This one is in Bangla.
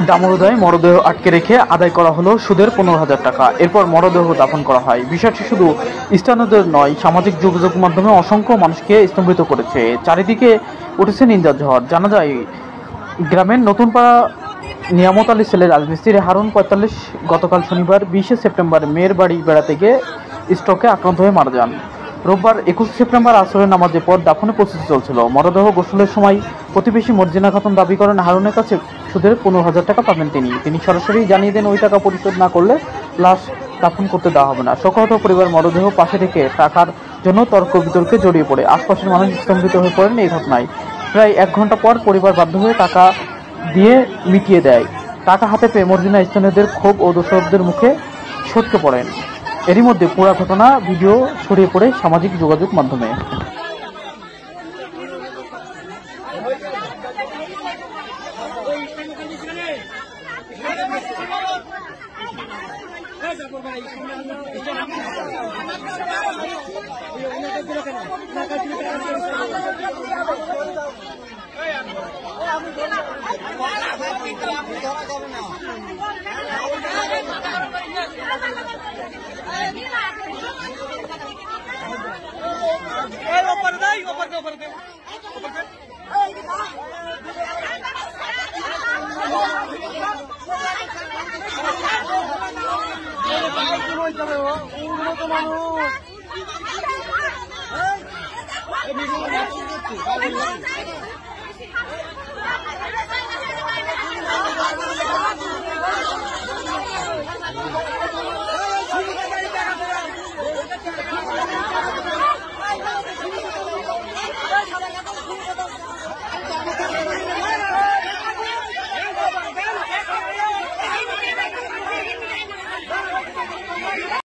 দামোদরায় মরদেহ আটকে রেখে আদায় করা হলো সুদের 15,000 টাকা। এরপর মরদেহ দাফন করা হয়। বিষয়টি শুধু স্থানীয়দের নয়, সামাজিক যোগাযোগ মাধ্যমে অসংখ্য মানুষকে স্তম্ভিত করেছে। চারিদিকে উঠেছে নিন্দার ঝড়। জানা যায়, গ্রামের নতুনপাড়া নিয়ামত আলী ছেলে রাজমিস্ত্রি হারুন 45 গতকাল শনিবার 20 সেপ্টেম্বর মেয়ের বাড়ি বেড়াতে গিয়ে স্ট্রোকে আক্রান্ত হয়ে মারা যান। রোববার 21 সেপ্টেম্বর আসরের নামাজের পর দাফনে প্রস্তুতি চলছিল। মরদেহ গোসলের সময় প্রতিবেশী মর্জিনা খাতুন দাবি করেন, হারুনের কাছে সুদের 15,000 টাকা পাবেন তিনি সরাসরি জানিয়ে দেন ওই টাকা পরিশোধ না করলে লাশ দাফন করতে দেওয়া হবে না। শোকাহত পরিবার মরদেহ পাশে রেখে টাকার জন্য তর্ক বিতর্কে জড়িয়ে পড়ে। আশপাশের মানুষ স্তম্ভিত হয়ে পড়েন এই ঘটনায়। প্রায় 1 ঘন্টা পর পরিবার বাধ্য হয়ে টাকা দিয়ে মিটিয়ে দেয়। টাকা হাতে পেয়ে মর্জিনা স্থানীয়দের ক্ষোভ ও দোষরদের মুখে সটকে পড়েন। এরই মধ্যে পুরো ঘটনা ভিডিও ছড়িয়ে পড়ে সামাজিক যোগাযোগ মাধ্যমে। ऊपर दे